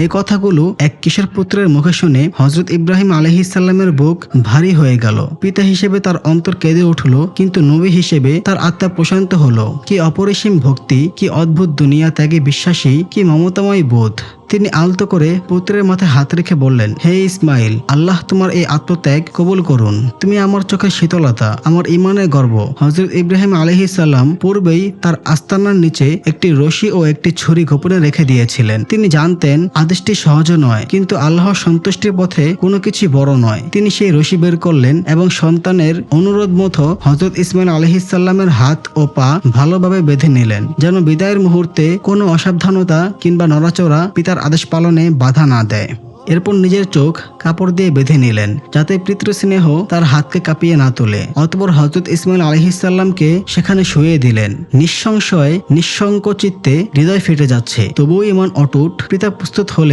এই কথাগুলো এক কিশোর পুত্রের মুখে শুনে হযরত ইব্রাহিম আলাইহিস সালামের বুক ভারী হয়ে গেল। পিতা হিসেবে তার অন্তর কেঁদে উঠল, কিন্তু নবী হিসেবে তার আত্মা প্রশান্ত হলো। কি অপরিসীম ভক্তি, কি অদ্ভুত দুনিয়া ত্যাগে বিশ্বাসী, কি মমতাময় বোধ। তিনি আলতো করে পুত্রের মাথায় হাত রেখে বললেন, হে ইসমাইল, আল্লাহ তোমার এই আত্মত্যাগ কবুল করুন। তুমি আমার চোখের শীতলতা, আমার ইমানের গর্ব। হযরত ইব্রাহিম আলাইহিস সালাম পূর্বেই তার আস্তানার নিচে একটি রশি ও একটি ছুরি গোপনে রেখে দিয়েছিলেন। তিনি জানতেন আদেশটি সহজ নয়, কিন্তু আল্লাহর সন্তুষ্টির পথে কোনো কিছু বড় নয়। তিনি সেই রশি বের করলেন এবং সন্তানের অনুরোধ মতো হযরত ইসমাইল আলাইহিস সালামের হাত ও পা ভালোভাবে বেঁধে নিলেন, যেন বিদায়ের মুহূর্তে কোনো অসাবধানতা কিংবা নড়াচড়া পিতার আদেশ পালনে বাধা না দেয়। এরপর নিজের চোখ কাপড় দিয়ে বেঁধে নিলেন, যাতে পিতৃস্নেহ তার হাতকে কাঁপিয়ে না তোলে। অতঃপর হযরত ইসমাইল আলাইহিস সালামকে সেখানে শুইয়ে দিলেন। নিঃসংশয় নিঃসংকোচিত্তে হৃদয় ফেটে যাচ্ছে, তবুও ইমান অটুট। পিতা প্রস্তুত হলে